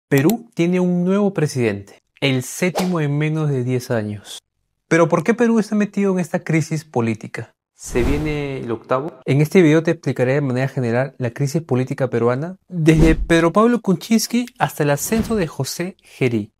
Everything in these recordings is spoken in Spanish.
Perú tiene un nuevo presidente, el séptimo en menos de 10 años. Pero ¿por qué Perú está metido en esta crisis política? ¿Se viene el octavo? En este video te explicaré de manera general la crisis política peruana, desde Pedro Pablo Kuczynski hasta el ascenso de José Gerí.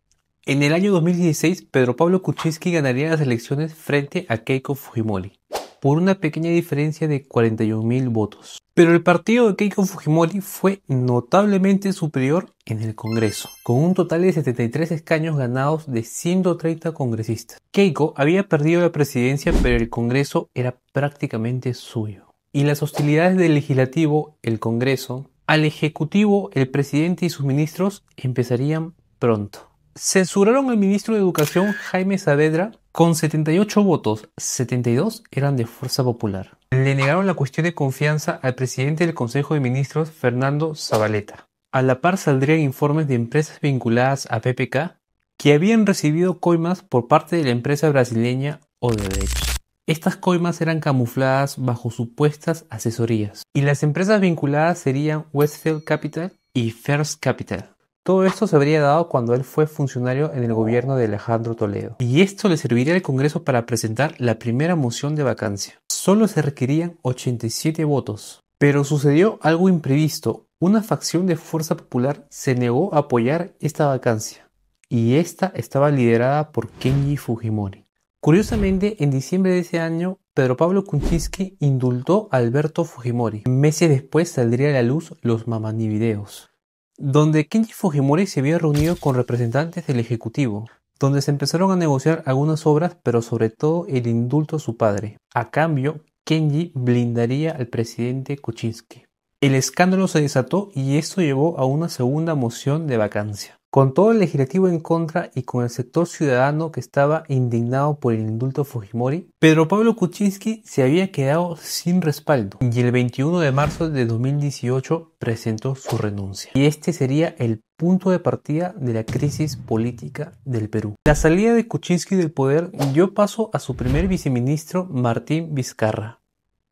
En el año 2016, Pedro Pablo Kuczynski ganaría las elecciones frente a Keiko Fujimori, por una pequeña diferencia de 41.000 votos. Pero el partido de Keiko Fujimori fue notablemente superior en el Congreso, con un total de 73 escaños ganados de 130 congresistas. Keiko había perdido la presidencia, pero el Congreso era prácticamente suyo. Y las hostilidades del Legislativo, el Congreso, al Ejecutivo, el presidente y sus ministros empezarían pronto. Censuraron al ministro de Educación, Jaime Saavedra, con 78 votos, 72 eran de Fuerza Popular. Le negaron la cuestión de confianza al presidente del Consejo de Ministros, Fernando Zavaleta. A la par saldrían informes de empresas vinculadas a PPK que habían recibido coimas por parte de la empresa brasileña Odebrecht. Estas coimas eran camufladas bajo supuestas asesorías, y las empresas vinculadas serían Westfield Capital y First Capital. Todo esto se habría dado cuando él fue funcionario en el gobierno de Alejandro Toledo. Y esto le serviría al Congreso para presentar la primera moción de vacancia. Solo se requerían 87 votos. Pero sucedió algo imprevisto. Una facción de Fuerza Popular se negó a apoyar esta vacancia. Y esta estaba liderada por Kenji Fujimori. Curiosamente, en diciembre de ese año, Pedro Pablo Kuczynski indultó a Alberto Fujimori. Meses después saldría a la luz los Mamani videos, donde Kenji Fujimori se había reunido con representantes del Ejecutivo, donde se empezaron a negociar algunas obras, pero sobre todo el indulto a su padre. A cambio, Kenji blindaría al presidente Kuczynski. El escándalo se desató y esto llevó a una segunda moción de vacancia. Con todo el legislativo en contra y con el sector ciudadano que estaba indignado por el indulto a Fujimori, Pedro Pablo Kuczynski se había quedado sin respaldo y el 21 de marzo de 2018 presentó su renuncia. Y este sería el punto de partida de la crisis política del Perú. La salida de Kuczynski del poder dio paso a su primer viceministro, Martín Vizcarra,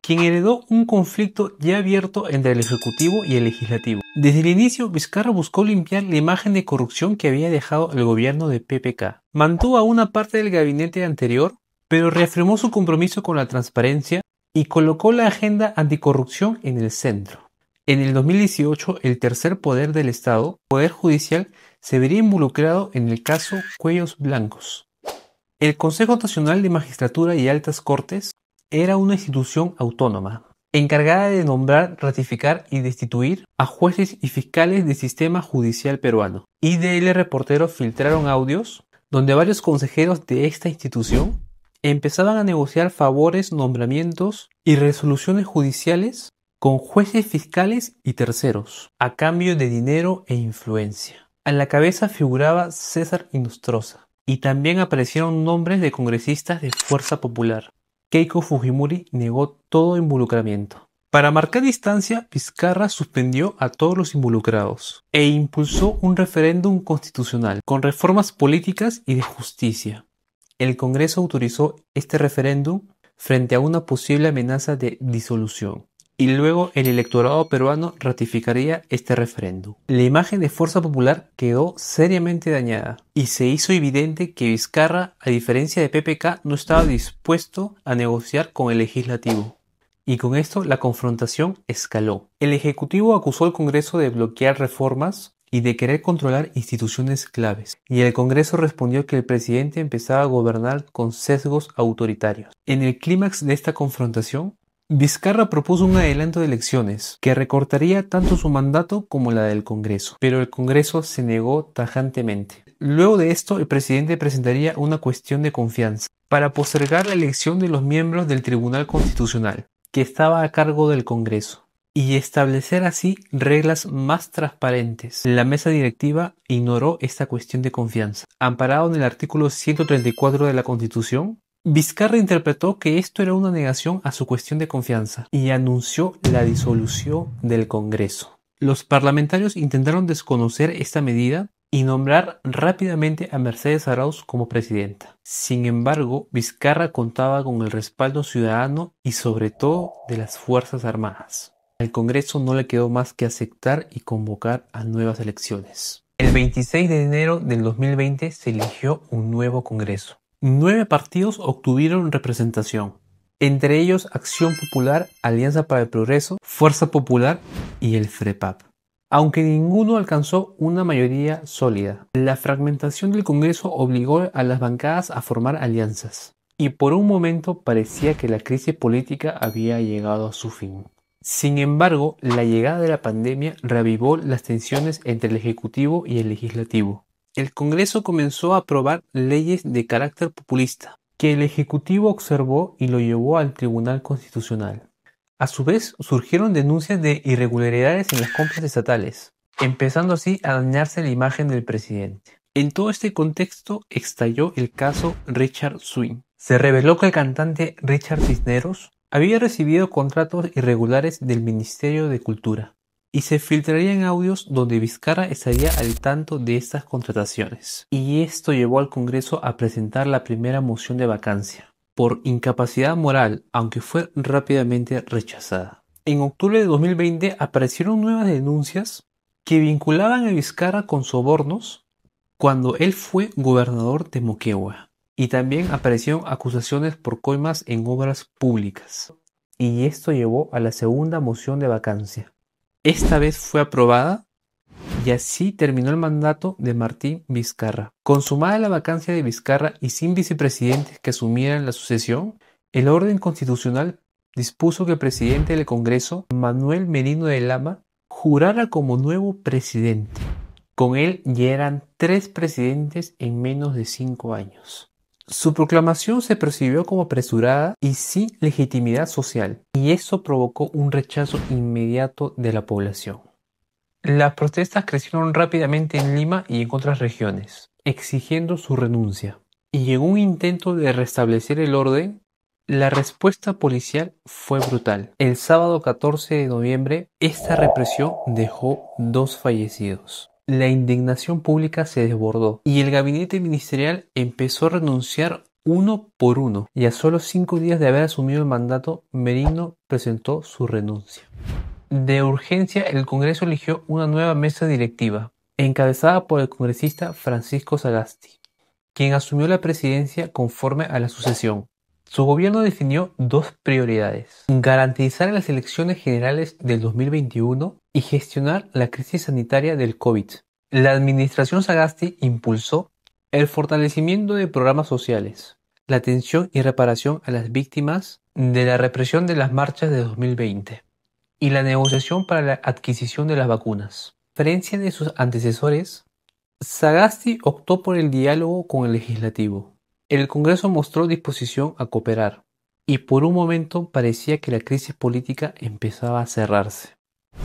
quien heredó un conflicto ya abierto entre el Ejecutivo y el Legislativo. Desde el inicio, Vizcarra buscó limpiar la imagen de corrupción que había dejado el gobierno de PPK. Mantuvo a una parte del gabinete anterior, pero reafirmó su compromiso con la transparencia y colocó la agenda anticorrupción en el centro. En el 2018, el tercer poder del Estado, el Poder Judicial, se vería involucrado en el caso Cuellos Blancos. El Consejo Nacional de Magistratura y Altas Cortes era una institución autónoma, encargada de nombrar, ratificar y destituir a jueces y fiscales del sistema judicial peruano. IDL Reporteros filtraron audios donde varios consejeros de esta institución empezaban a negociar favores, nombramientos y resoluciones judiciales con jueces fiscales y terceros, a cambio de dinero e influencia. A la cabeza figuraba César Inostroza, y también aparecieron nombres de congresistas de Fuerza Popular. Keiko Fujimori negó todo involucramiento. Para marcar distancia, Vizcarra suspendió a todos los involucrados e impulsó un referéndum constitucional con reformas políticas y de justicia. El Congreso autorizó este referéndum frente a una posible amenaza de disolución, y luego el electorado peruano ratificaría este referéndum. La imagen de Fuerza Popular quedó seriamente dañada y se hizo evidente que Vizcarra, a diferencia de PPK, no estaba dispuesto a negociar con el legislativo. Y con esto la confrontación escaló. El Ejecutivo acusó al Congreso de bloquear reformas y de querer controlar instituciones claves. Y el Congreso respondió que el presidente empezaba a gobernar con sesgos autoritarios. En el clímax de esta confrontación, Vizcarra propuso un adelanto de elecciones que recortaría tanto su mandato como la del Congreso, pero el Congreso se negó tajantemente. Luego de esto, el presidente presentaría una cuestión de confianza para postergar la elección de los miembros del Tribunal Constitucional, que estaba a cargo del Congreso, y establecer así reglas más transparentes. La mesa directiva ignoró esta cuestión de confianza. Amparado en el artículo 134 de la Constitución, Vizcarra interpretó que esto era una negación a su cuestión de confianza y anunció la disolución del Congreso. Los parlamentarios intentaron desconocer esta medida y nombrar rápidamente a Mercedes Arauz como presidenta. Sin embargo, Vizcarra contaba con el respaldo ciudadano y sobre todo de las Fuerzas Armadas. Al Congreso no le quedó más que aceptar y convocar a nuevas elecciones. El 26 de enero del 2020 se eligió un nuevo Congreso. 9 partidos obtuvieron representación, entre ellos Acción Popular, Alianza para el Progreso, Fuerza Popular y el FREPAP. Aunque ninguno alcanzó una mayoría sólida, la fragmentación del Congreso obligó a las bancadas a formar alianzas, y por un momento parecía que la crisis política había llegado a su fin. Sin embargo, la llegada de la pandemia reavivó las tensiones entre el Ejecutivo y el Legislativo. El Congreso comenzó a aprobar leyes de carácter populista, que el Ejecutivo observó y lo llevó al Tribunal Constitucional. A su vez, surgieron denuncias de irregularidades en las compras estatales, empezando así a dañarse la imagen del presidente. En todo este contexto estalló el caso Richard Swing. Se reveló que el cantante Richard Cisneros había recibido contratos irregulares del Ministerio de Cultura y se filtrarían audios donde Vizcarra estaría al tanto de estas contrataciones. Y esto llevó al Congreso a presentar la primera moción de vacancia por incapacidad moral, aunque fue rápidamente rechazada. En octubre de 2020 aparecieron nuevas denuncias que vinculaban a Vizcarra con sobornos cuando él fue gobernador de Moquegua. Y también aparecieron acusaciones por coimas en obras públicas. Y esto llevó a la segunda moción de vacancia. Esta vez fue aprobada y así terminó el mandato de Martín Vizcarra. Consumada la vacancia de Vizcarra y sin vicepresidentes que asumieran la sucesión, el orden constitucional dispuso que el presidente del Congreso, Manuel Merino de Lama, jurara como nuevo presidente. Con él ya eran 3 presidentes en menos de 5 años. Su proclamación se percibió como apresurada y sin legitimidad social, y eso provocó un rechazo inmediato de la población. Las protestas crecieron rápidamente en Lima y en otras regiones, exigiendo su renuncia. Y en un intento de restablecer el orden, la respuesta policial fue brutal. El sábado 14 de noviembre, esta represión dejó 2 fallecidos. La indignación pública se desbordó y el gabinete ministerial empezó a renunciar uno por uno. Y a solo 5 días de haber asumido el mandato, Merino presentó su renuncia. De urgencia, el Congreso eligió una nueva mesa directiva, encabezada por el congresista Francisco Sagasti, quien asumió la presidencia conforme a la sucesión. Su gobierno definió 2 prioridades: garantizar las elecciones generales del 2021 y gestionar la crisis sanitaria del COVID. La administración Sagasti impulsó el fortalecimiento de programas sociales, la atención y reparación a las víctimas de la represión de las marchas de 2020 y la negociación para la adquisición de las vacunas. A diferencia de sus antecesores, Sagasti optó por el diálogo con el legislativo. El Congreso mostró disposición a cooperar, y por un momento parecía que la crisis política empezaba a cerrarse.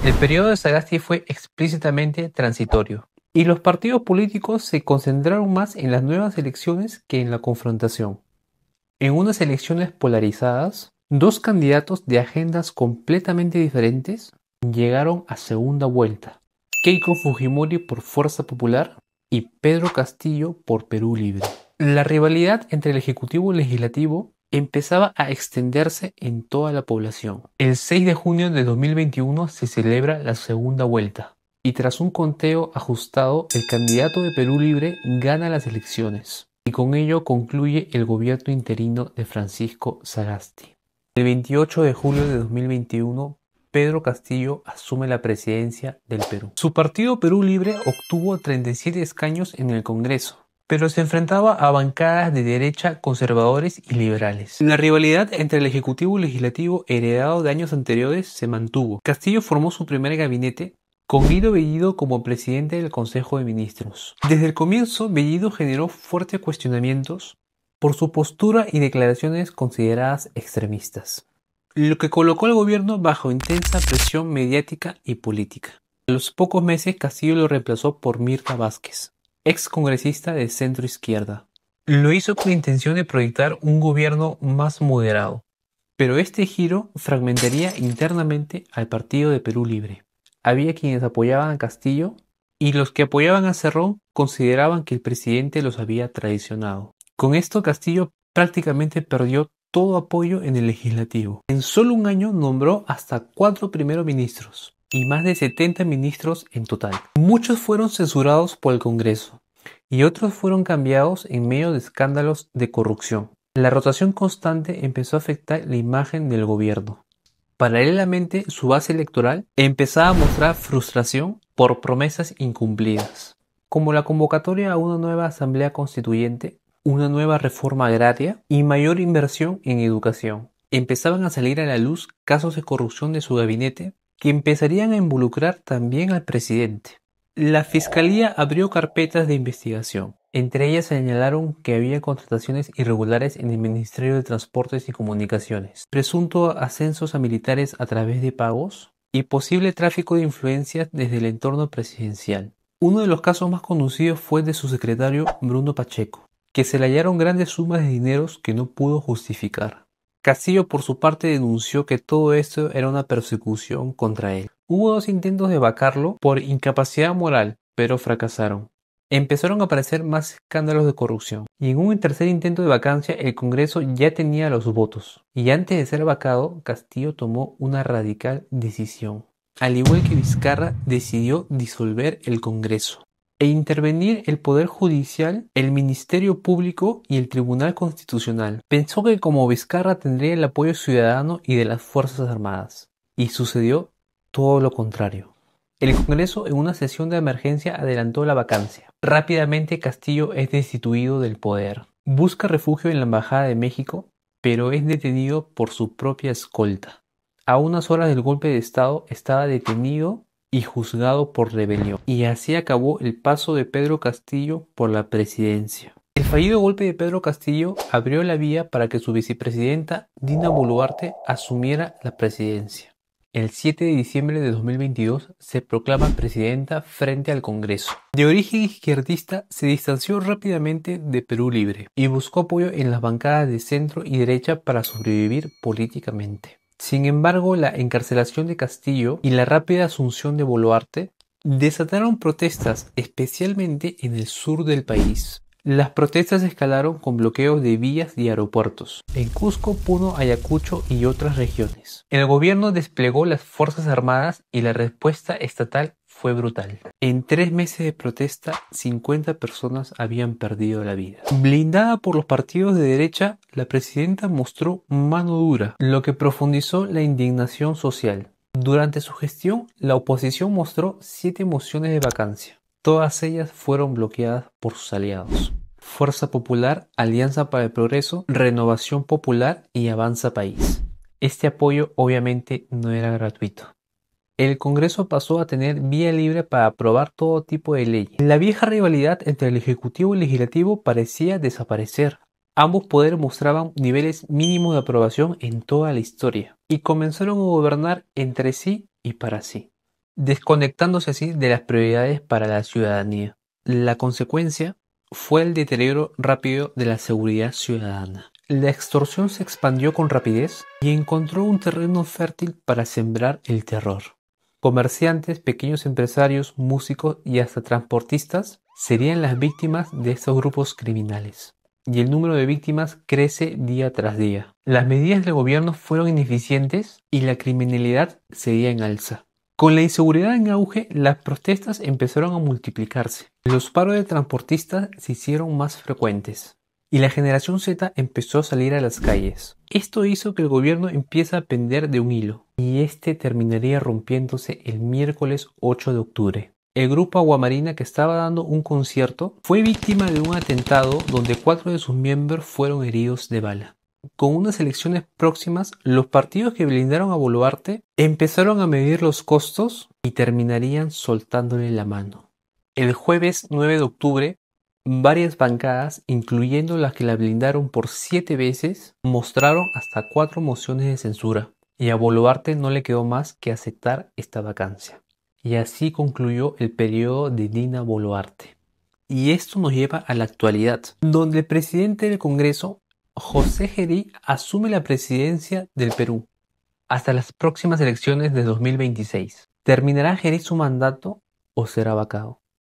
El periodo de Sagasti fue explícitamente transitorio, y los partidos políticos se concentraron más en las nuevas elecciones que en la confrontación. En unas elecciones polarizadas, 2 candidatos de agendas completamente diferentes llegaron a segunda vuelta: Keiko Fujimori por Fuerza Popular y Pedro Castillo por Perú Libre. La rivalidad entre el Ejecutivo y el Legislativo empezaba a extenderse en toda la población. El 6 de junio de 2021 se celebra la segunda vuelta, y tras un conteo ajustado, el candidato de Perú Libre gana las elecciones, y con ello concluye el gobierno interino de Francisco Sagasti. El 28 de julio de 2021, Pedro Castillo asume la presidencia del Perú. Su partido Perú Libre obtuvo 37 escaños en el Congreso, pero se enfrentaba a bancadas de derecha, conservadores y liberales. La rivalidad entre el Ejecutivo y el Legislativo, heredado de años anteriores, se mantuvo. Castillo formó su primer gabinete con Guido Bellido como presidente del Consejo de Ministros. Desde el comienzo, Bellido generó fuertes cuestionamientos por su postura y declaraciones consideradas extremistas, lo que colocó al gobierno bajo intensa presión mediática y política. A los pocos meses, Castillo lo reemplazó por Mirta Vázquez, ex congresista de centro izquierda. Lo hizo con la intención de proyectar un gobierno más moderado, pero este giro fragmentaría internamente al partido de Perú Libre. Había quienes apoyaban a Castillo y los que apoyaban a Cerrón consideraban que el presidente los había traicionado. Con esto, Castillo prácticamente perdió todo apoyo en el legislativo. En solo un año nombró hasta 4 primeros ministros y más de 70 ministros en total. Muchos fueron censurados por el Congreso y otros fueron cambiados en medio de escándalos de corrupción. La rotación constante empezó a afectar la imagen del gobierno. Paralelamente, su base electoral empezaba a mostrar frustración por promesas incumplidas, como la convocatoria a una nueva asamblea constituyente, una nueva reforma agraria y mayor inversión en educación. Empezaban a salir a la luz casos de corrupción de su gabinete que empezarían a involucrar también al presidente. La Fiscalía abrió carpetas de investigación. Entre ellas señalaron que había contrataciones irregulares en el Ministerio de Transportes y Comunicaciones, presunto ascensos a militares a través de pagos y posible tráfico de influencias desde el entorno presidencial. Uno de los casos más conocidos fue de su secretario Bruno Pacheco, que se le hallaron grandes sumas de dineros que no pudo justificar. Castillo por su parte denunció que todo esto era una persecución contra él. Hubo 2 intentos de vacarlo por incapacidad moral, pero fracasaron. Empezaron a aparecer más escándalos de corrupción, y en un tercer intento de vacancia el Congreso ya tenía los votos. Y antes de ser vacado, Castillo tomó una radical decisión. Al igual que Vizcarra, decidió disolver el Congreso e intervenir el Poder Judicial, el Ministerio Público y el Tribunal Constitucional. Pensó que como Vizcarra tendría el apoyo ciudadano y de las Fuerzas Armadas. Y sucedió todo lo contrario. El Congreso en una sesión de emergencia adelantó la vacancia. Rápidamente Castillo es destituido del poder. Busca refugio en la Embajada de México, pero es detenido por su propia escolta. A unas horas del golpe de Estado estaba detenido y juzgado por rebelión. Y así acabó el paso de Pedro Castillo por la presidencia. El fallido golpe de Pedro Castillo abrió la vía para que su vicepresidenta Dina Boluarte asumiera la presidencia. El 7 de diciembre de 2022 se proclama presidenta frente al Congreso. De origen izquierdista, se distanció rápidamente de Perú Libre y buscó apoyo en las bancadas de centro y derecha para sobrevivir políticamente. Sin embargo, la encarcelación de Castillo y la rápida asunción de Boluarte desataron protestas, especialmente en el sur del país. Las protestas escalaron con bloqueos de vías y aeropuertos en Cusco, Puno, Ayacucho y otras regiones. El gobierno desplegó las Fuerzas Armadas y la respuesta estatal fue brutal. En 3 meses de protesta, 50 personas habían perdido la vida. Blindada por los partidos de derecha, la presidenta mostró mano dura, lo que profundizó la indignación social. Durante su gestión, la oposición mostró 7 mociones de vacancia. Todas ellas fueron bloqueadas por sus aliados. Fuerza Popular, Alianza para el Progreso, Renovación Popular y Avanza País. Este apoyo obviamente no era gratuito. El Congreso pasó a tener vía libre para aprobar todo tipo de leyes. La vieja rivalidad entre el Ejecutivo y el Legislativo parecía desaparecer. Ambos poderes mostraban niveles mínimos de aprobación en toda la historia y comenzaron a gobernar entre sí y para sí, desconectándose así de las prioridades para la ciudadanía. La consecuencia fue el deterioro rápido de la seguridad ciudadana. La extorsión se expandió con rapidez y encontró un terreno fértil para sembrar el terror. Comerciantes, pequeños empresarios, músicos y hasta transportistas serían las víctimas de estos grupos criminales. Y el número de víctimas crece día tras día. Las medidas del gobierno fueron ineficientes y la criminalidad seguía en alza. Con la inseguridad en auge, las protestas empezaron a multiplicarse. Los paros de transportistas se hicieron más frecuentes y la generación Z empezó a salir a las calles. Esto hizo que el gobierno empiece a pender de un hilo y este terminaría rompiéndose el miércoles 8 de octubre. El grupo Aguamarina, que estaba dando un concierto, fue víctima de un atentado donde 4 de sus miembros fueron heridos de bala. Con unas elecciones próximas, los partidos que blindaron a Boluarte empezaron a medir los costos y terminarían soltándole la mano. El jueves 9 de octubre, varias bancadas, incluyendo las que la blindaron por 7 veces, mostraron hasta 4 mociones de censura, y a Boluarte no le quedó más que aceptar esta vacancia. Y así concluyó el periodo de Dina Boluarte. Y esto nos lleva a la actualidad, donde el presidente del Congreso, José Gerí, asume la presidencia del Perú hasta las próximas elecciones de 2026. ¿Terminará Gerí su mandato o será vacado?